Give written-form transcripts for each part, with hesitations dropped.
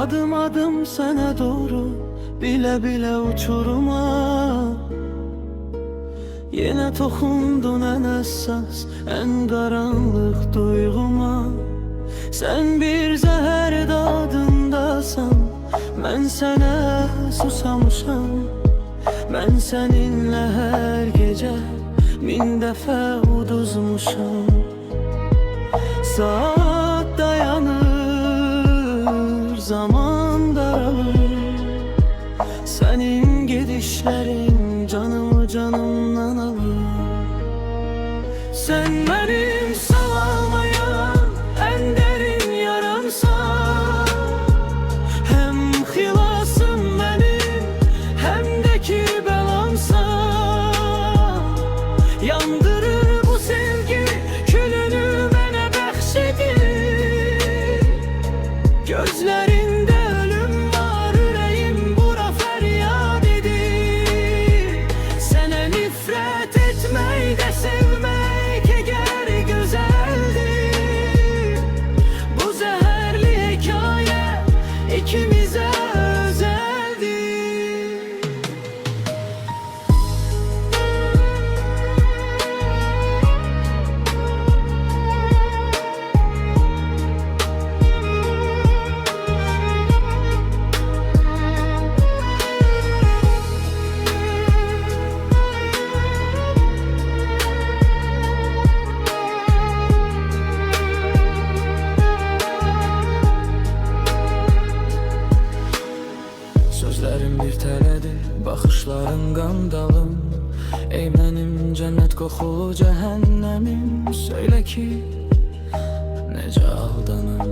Adım adım sana doğru, bile bile uçuruma. Yine dokundun en esas, en karanlık duyguma. Sen bir zehər dadındasan, mən sənə susamışam. Mən səninlə hər gecə min dəfə uduzmuşam. Saat dayanır, zaman daralır. Senin gidişlerin canımı canımdan alır. Sen benim sağlamayan en derin yaramsan. Hem xilasım benim, hem de ki belamsan. Yandırır bu sevgi külünü mənə bəxş edir. Gözlerinde ölüm var, yüreğim bura feryat edir. Sənə nifrət etmək də sevmək eğer güzeldir. Bu zehirli hikaye ikimize özeldir. Sözlərim bir tələdir, baxışların qandalım. Ey mənim cənnət qoxulu cəhənnəmim, söylə ki, necə aldanım.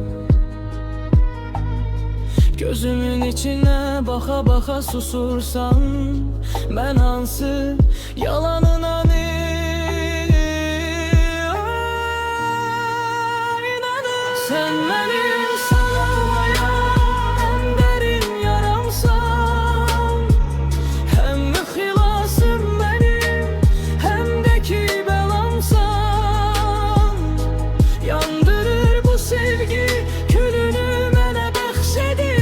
Gözümün içinə baxa-baxa susursan, mən hansı yalanına inanım. Sen mənim sağlamayan en derin yaramsan. Hem xilasım benim, hem de ki belamsan. Yandırır bu sevgi külünü mənə bəxş edir.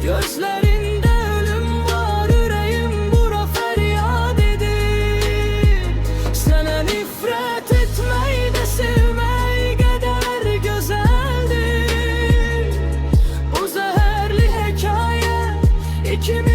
Gözlerinde ölüm var, yüreğim bura feryat edir. Sənə nifrət etmək də sevmək qədər gözəldir. Bu zəhərli hekayə ikimiz